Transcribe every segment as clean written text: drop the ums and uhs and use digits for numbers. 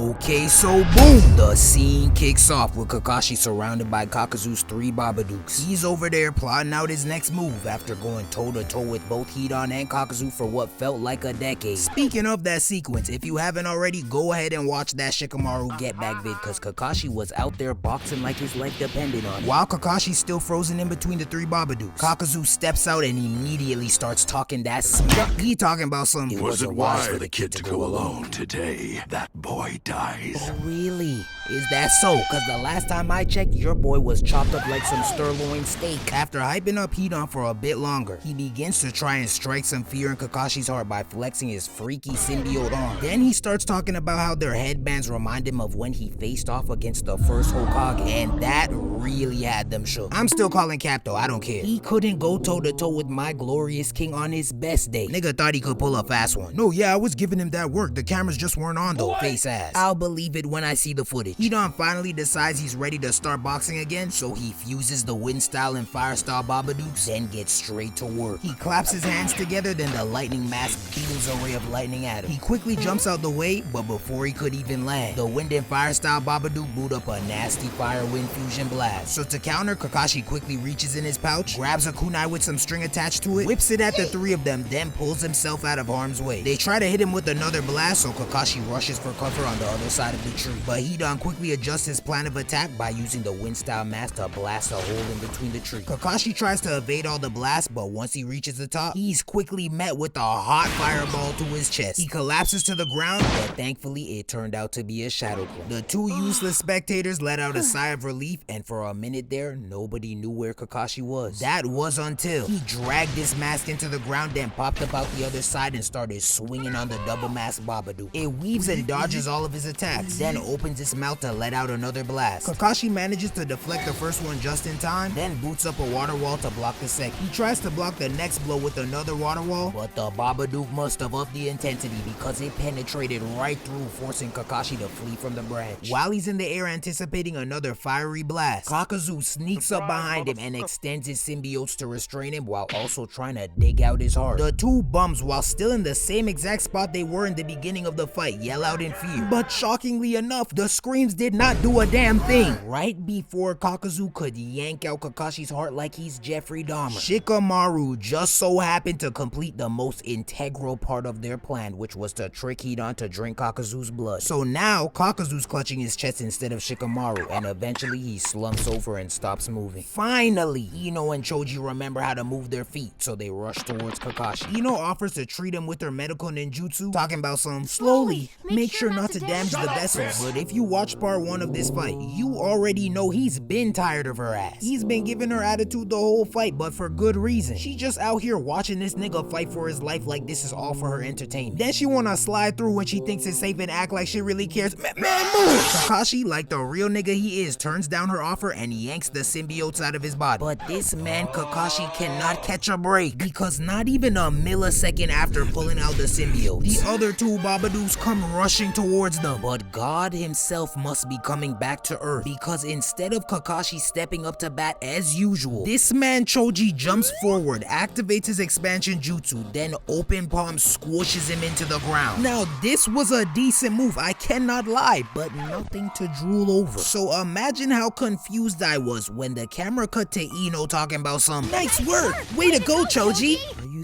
Okay, so boom! The scene kicks off with Kakashi surrounded by Kakuzu's 3 Babadooks. He's over there plotting out his next move after going toe-to-toe with both Hidan and Kakuzu for what felt like a decade. Speaking of that sequence, if you haven't already, go ahead and watch that Shikamaru get back vid, cause Kakashi was out there boxing like his life depended on it. While Kakashi's still frozen in between the 3 Babadooks, Kakuzu steps out and immediately starts talking that smack. He talking about some, it wasn't wise for the kid to go alone today. That boy dies. Oh really? Is that so? Cause the last time I checked, your boy was chopped up like some sirloin steak. After hyping up Hidan for a bit longer, he begins to try and strike some fear in Kakashi's heart by flexing his freaky symbiote arm. Then he starts talking about how their headbands remind him of when he faced off against the first Hokage, and that really had them shook. I'm still calling Cap though, I don't care. He couldn't go toe-to-toe with my glorious king on his best day. Nigga thought he could pull a fast one. No, yeah, I was giving him that work. The cameras just weren't on though. Face ass. I'll believe it when I see the footage. Hidan finally decides he's ready to start boxing again, so he fuses the wind style and fire style Babadooks, then gets straight to work. He claps his hands together, then the lightning mask deals a ray of lightning at him. He quickly jumps out the way, but before he could even land, the wind and fire style Babadook boot up a nasty fire wind fusion blast. So to counter, Kakashi quickly reaches in his pouch, grabs a kunai with some string attached to it, whips it at the 3 of them, then pulls himself out of harm's way. They try to hit him with another blast, so Kakashi rushes for cover on the other side of the tree. But Hidan quickly adjusts his plan of attack by using the wind style mask to blast a hole in between the tree. Kakashi tries to evade all the blasts, but once he reaches the top, he's quickly met with a hot fireball to his chest. He collapses to the ground, but thankfully it turned out to be a shadow clone. The 2 useless spectators let out a sigh of relief, and for a minute there, nobody knew where Kakashi was. That was until he dragged this mask into the ground, then popped up out the other side and started swinging on the double mask Babadook. It weaves and dodges all of his attacks, then opens its mouth to let out another blast. Kakashi manages to deflect the first one just in time, then boots up a water wall to block the second. He tries to block the next blow with another water wall, but the Babadook must have upped the intensity because it penetrated right through, forcing Kakashi to flee from the branch. While he's in the air anticipating another fiery blast, Kakuzu sneaks up behind him and extends his symbiotes to restrain him while also trying to dig out his heart. The 2 bums, while still in the same exact spot they were in the beginning of the fight, yell out in fear. But shockingly enough, the screams did not do a damn thing. Right before Kakuzu could yank out Kakashi's heart like he's Jeffrey Dahmer, Shikamaru just so happened to complete the most integral part of their plan, which was to trick Hidan to drink Kakuzu's blood. So now Kakuzu's clutching his chest instead of Shikamaru, and eventually he slumps over and stops moving. Finally, Ino and Choji remember how to move their feet, so they rush towards Kakashi. Ino offers to treat him with her medical ninjutsu, talking about some slowly, make sure not to damage the vessels. But if you watch part 1 of this fight, you already know he's been tired of her ass. He's been giving her attitude the whole fight, but for good reason. She just out here watching this nigga fight for his life like this is all for her entertainment. Then she wanna slide through when she thinks it's safe and act like she really cares. Man, move! Kakashi, like the real nigga he is, turns down her offer and yanks the symbiotes out of his body. But this man Kakashi cannot catch a break, because not even a millisecond after pulling out the symbiotes, the other 2 Babadooks come rushing towards them. But God himself must be coming back to earth, because instead of Kakashi stepping up to bat as usual, this man Choji jumps forward, activates his expansion jutsu, then open palm squishes him into the ground. Now this was a decent move, I cannot lie, but nothing to drool over. So imagine how confused I was when the camera cut to Ino talking about some nice work, way to go Choji. Are you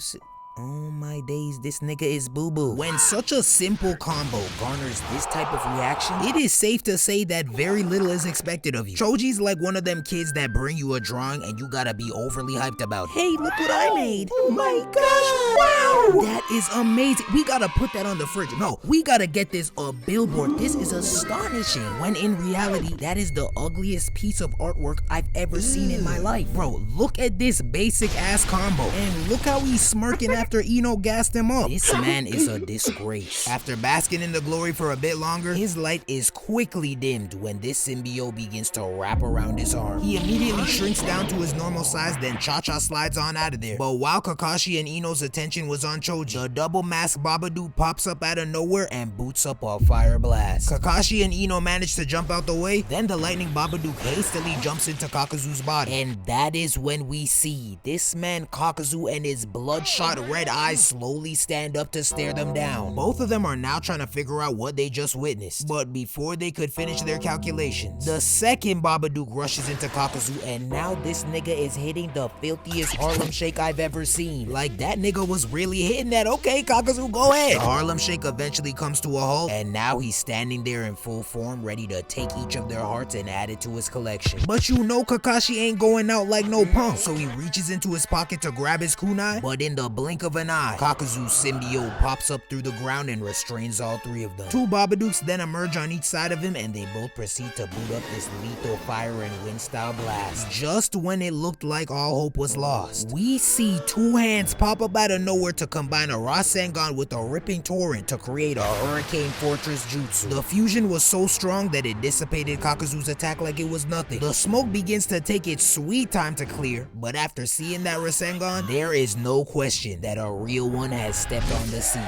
Oh my days, this nigga is boo-boo. When such a simple combo garners this type of reaction, it is safe to say that very little is expected of you. Choji's like one of them kids that bring you a drawing and you gotta be overly hyped about it. Hey, look what I made. Oh my gosh, wow! That is amazing. We gotta put that on the fridge. No, we gotta get this a billboard. This is astonishing. When in reality, that is the ugliest piece of artwork I've ever seen in my life. Bro, look at this basic ass combo. And look how he's smirking after Ino gassed him up. This man is a disgrace. After basking in the glory for a bit longer, his light is quickly dimmed when this symbiote begins to wrap around his arm. He immediately shrinks down to his normal size, then Cha-Cha slides on out of there. But while Kakashi and Ino's attention was on Choji, the double mask Babadook pops up out of nowhere and boots up a fire blast. Kakashi and Ino manage to jump out the way, then the lightning Babadook hastily jumps into Kakuzu's body. And that is when we see this man Kakuzu and his bloodshot red eyes slowly stand up to stare them down. Both of them are now trying to figure out what they just witnessed. But before they could finish their calculations, the second Babadook rushes into Kakuzu, and now this nigga is hitting the filthiest Harlem Shake I've ever seen. Like, that nigga was really hitting that. Okay, Kakuzu, go ahead. The Harlem Shake eventually comes to a halt, and now he's standing there in full form, ready to take each of their hearts and add it to his collection. But you know Kakashi ain't going out like no punk, so he reaches into his pocket to grab his kunai, but in the blink of an eye, Kakuzu's symbiote pops up through the ground and restrains all three of them. Two Babadooks then emerge on each side of him, and they both proceed to boot up this lethal fire and wind style blast. Just when it looked like all hope was lost, we see two hands pop up out of nowhere to combine a Rasengan with a ripping torrent to create a Hurricane Fortress Jutsu. The fusion was so strong that it dissipated Kakuzu's attack like it was nothing. The smoke begins to take its sweet time to clear, but after seeing that Rasengan, there is no question that a real one has stepped on the scene.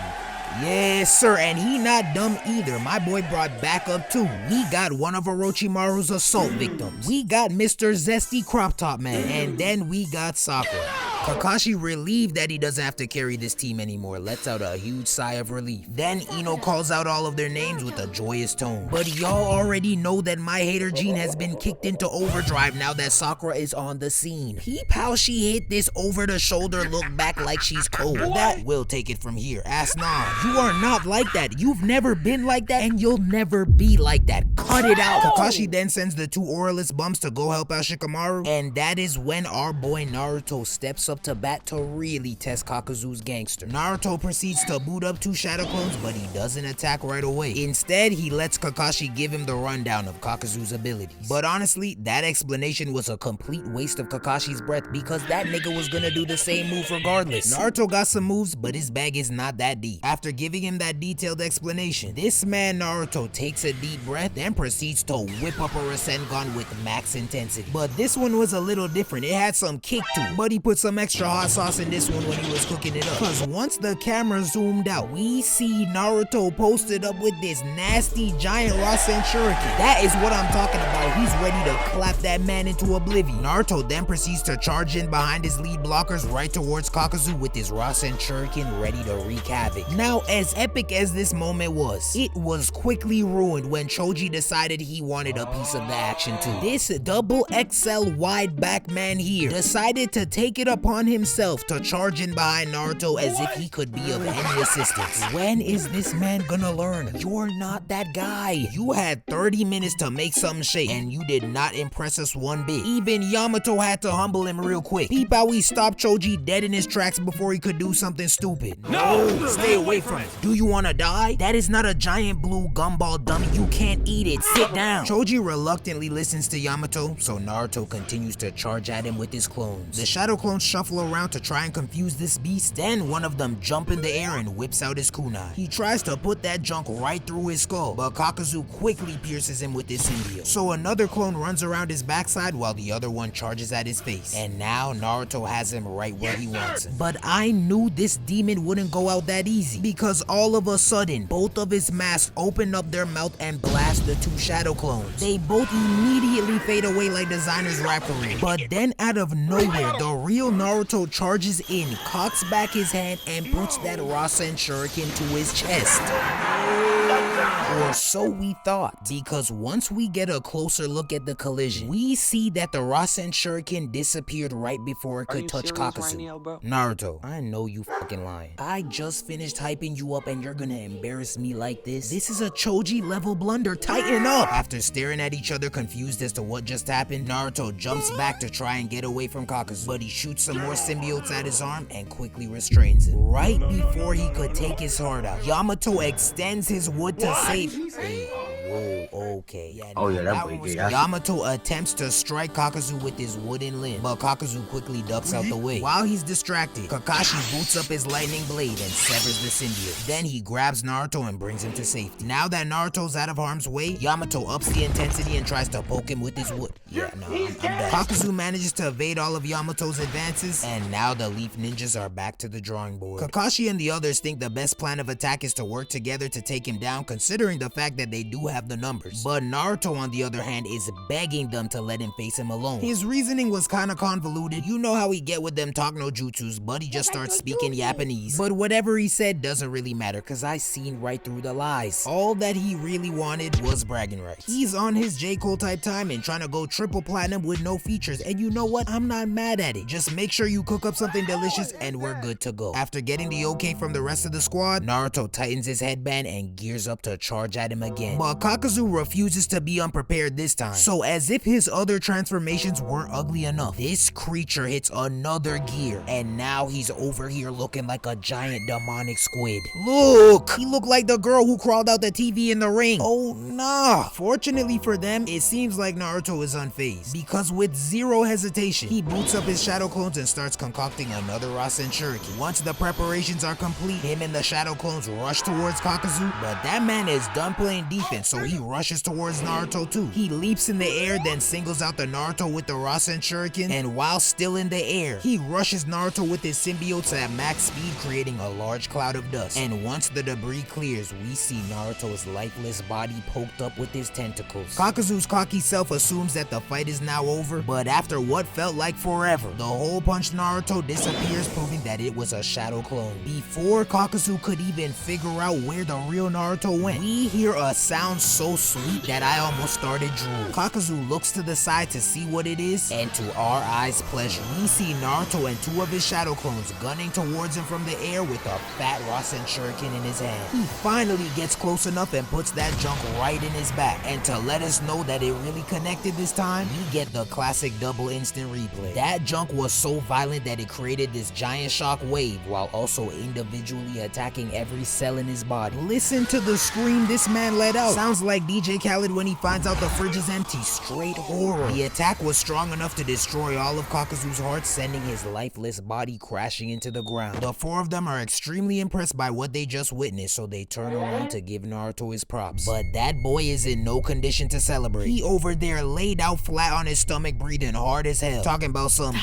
Yes, sir, and he not dumb either. My boy brought backup too. We got one of Orochimaru's assault victims. We got Mr. Zesty Crop Top Man, and then we got Sakura. Kakashi, relieved that he doesn't have to carry this team anymore, lets out a huge sigh of relief. Then Ino calls out all of their names with a joyous tone. But y'all already know that my hater gene has been kicked into overdrive now that Sakura is on the scene. Peep how she hit this over-the-shoulder look back like she's cold. That will take it from here. Ask Nam. You are not like that. You've never been like that, and you'll never be like that. Cut it out. Kakashi then sends the two Auralist bums to go help out Shikamaru, and that is when our boy Naruto steps up to bat to really test Kakuzu's gangster. Naruto proceeds to boot up two shadow clones, but he doesn't attack right away. Instead, he lets Kakashi give him the rundown of Kakuzu's abilities. But honestly, that explanation was a complete waste of Kakashi's breath, because that nigga was gonna do the same move regardless. Naruto got some moves, but his bag is not that deep. After giving him that detailed explanation, this man Naruto takes a deep breath, then proceeds to whip up a Rasengan with max intensity. But this one was a little different. It had some kick to it, but he put some extra hot sauce in this one when he was cooking it up. Cause once the camera zoomed out, we see Naruto posted up with this nasty giant Rasen Shuriken. That is what I'm talking about. He's ready to clap that man into oblivion. Naruto then proceeds to charge in behind his lead blockers right towards Kakuzu with his Rasen Shuriken ready to wreak havoc. Now, as epic as this moment was, it was quickly ruined when Choji decided he wanted a piece of the action too. This double XL wide back man here decided to take it upon himself to charge in behind Naruto as if he could be of any assistance. When is this man gonna learn? You're not that guy. You had 30 minutes to make something shake, and you did not impress us one bit. Even Yamato had to humble him real quick. Peep how we stopped Choji dead in his tracks before he could do something stupid. No! Stay away from it. Do you wanna die? That is not a giant blue gumball dummy. You can't eat it. Sit down. Choji reluctantly listens to Yamato, so Naruto continues to charge at him with his clones. The shadow clones shuffle around to try and confuse this beast. Then one of them jump in the air and whips out his kunai. He tries to put that junk right through his skull, but Kakuzu quickly pierces him with his symbiote. So another clone runs around his backside while the other one charges at his face. And now Naruto has him right where he wants him. But I knew this demon wouldn't go out that easy, because all of a sudden, both of his masks open up their mouth and blast the two shadow clones. They both immediately fade away like Designer's rap career. But then out of nowhere, the real Naruto charges in, cocks back his hand, and puts that Rasen Shuriken to his chest. Or so we thought, because once we get a closer look at the collision, we see that the Rasen Shuriken disappeared right before it could touch Kakuzu. Naruto, I know you fucking lying. I just finished hyping you up and you're gonna embarrass me like this? This is a Choji level blunder, tighten up! After staring at each other confused as to what just happened, Naruto jumps back to try and get away from Kakuzu, but he shoots some more symbiotes at his arm and quickly restrains him. Right before he could take his heart out, Yamato extends his wood to save. Hey, whoa, okay. Yeah, oh yeah, that one was good. Yamato attempts to strike Kakuzu with his wooden limb, but Kakuzu quickly ducks out the way. While he's distracted, Kakashi boots up his lightning blade and severs the symbiote. Then he grabs Naruto and brings him to safety. Now that Naruto's out of harm's way, Yamato ups the intensity and tries to poke him with his wood. Yeah, no, I'm done. Kakuzu manages to evade all of Yamato's advances, and now the Leaf Ninjas are back to the drawing board. Kakashi and the others think the best plan of attack is to work together to take him down, considering the fact that they do have the numbers. But Naruto, on the other hand, is begging them to let him face him alone. His reasoning was kinda convoluted. You know how he get with them talk no jutsus, but he just starts speaking Japanese. But whatever he said doesn't really matter, cause I seen right through the lies. All that he really wanted was bragging rights. He's on his J. Cole type time and trying to go triple platinum with no features, and you know what? I'm not mad at it. Just make sure you cook up something delicious and we're good to go. After getting the okay from the rest of the squad, Naruto tightens his headband and gears up to charge at him again. But Kakuzu refuses to be unprepared this time. So as if his other transformations weren't ugly enough, this creature hits another gear, and now he's over here looking like a giant demonic squid. Look! He looked like the girl who crawled out the TV in the ring. Oh nah! Fortunately for them, it seems like Naruto is unfazed, because with zero hesitation, he boots up his shadow clones and starts concocting another Rasen Shuriken. Once the preparations are complete, him and the shadow clones rush towards Kakuzu, but that man is done playing defense, so he rushes towards Naruto too. He leaps in the air, then singles out the Naruto with the Rasen Shuriken, and while still in the air, he rushes Naruto with his symbiotes at max speed, creating a large cloud of dust. And once the debris clears, we see Naruto's lifeless body poked up with his tentacles. Kakuzu's cocky self assumes that the fight is now over, but after what felt like forever, the hole punch Naruto disappears, proving that it was a shadow clone. Before Kakuzu could even figure out where the real Naruto went, we hear a sound so sweet that I almost started drooling. Kakuzu looks to the side to see what it is, and to our eyes' pleasure, we see Naruto and two of his shadow clones gunning towards him from the air with a fat Rasen Shuriken in his hand. He finally gets close enough and puts that junk right in his back, and to let us know that it really connected this time, we get the classic double instant replay. That junk was so violent that it created this giant shock wave while also individually attacking every cell in his body. Listen to the scream this man let out. Sounds like DJ Khaled when he finds out the fridge is empty. Straight horror. The attack was strong enough to destroy all of Kakuzu's heart, sending his lifeless body crashing into the ground. The four of them are extremely impressed by what they just witnessed, so they turn around to give Naruto his props. But that boy is in no condition to celebrate. He over there laid out flat on his stomach, breathing hard as hell, talking about some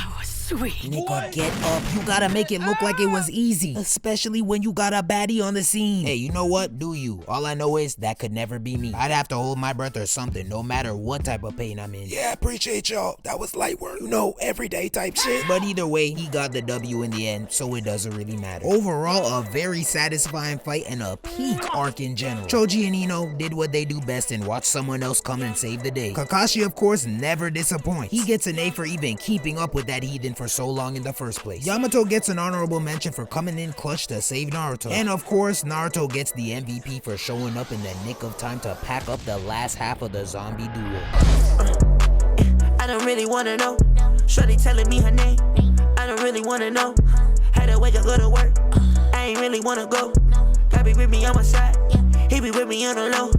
Sweet. nigga, get up. You gotta make it look like it was easy, especially when you got a baddie on the scene. Hey, you know what? Do you? All I know is that could never be me. I'd have to hold my breath or something, no matter what type of pain I'm in. Yeah, appreciate y'all. That was light work. You know, everyday type shit. But either way, he got the W in the end, so it doesn't really matter. Overall, a very satisfying fight and a peak arc in general. Choji and Ino did what they do best and watched someone else come and save the day. Kakashi, of course, never disappoints. He gets an A for even keeping up with that heathen for so long in the first place. Yamato gets an honorable mention for coming in clutch to save Naruto. And of course, Naruto gets the MVP for showing up in the nick of time to pack up the last half of the zombie duo. I don't really wanna know. Shorty telling me her name. I don't really wanna know. Had to wake up, go to work. I ain't really wanna go. God be with me on my side. He be with me on the low.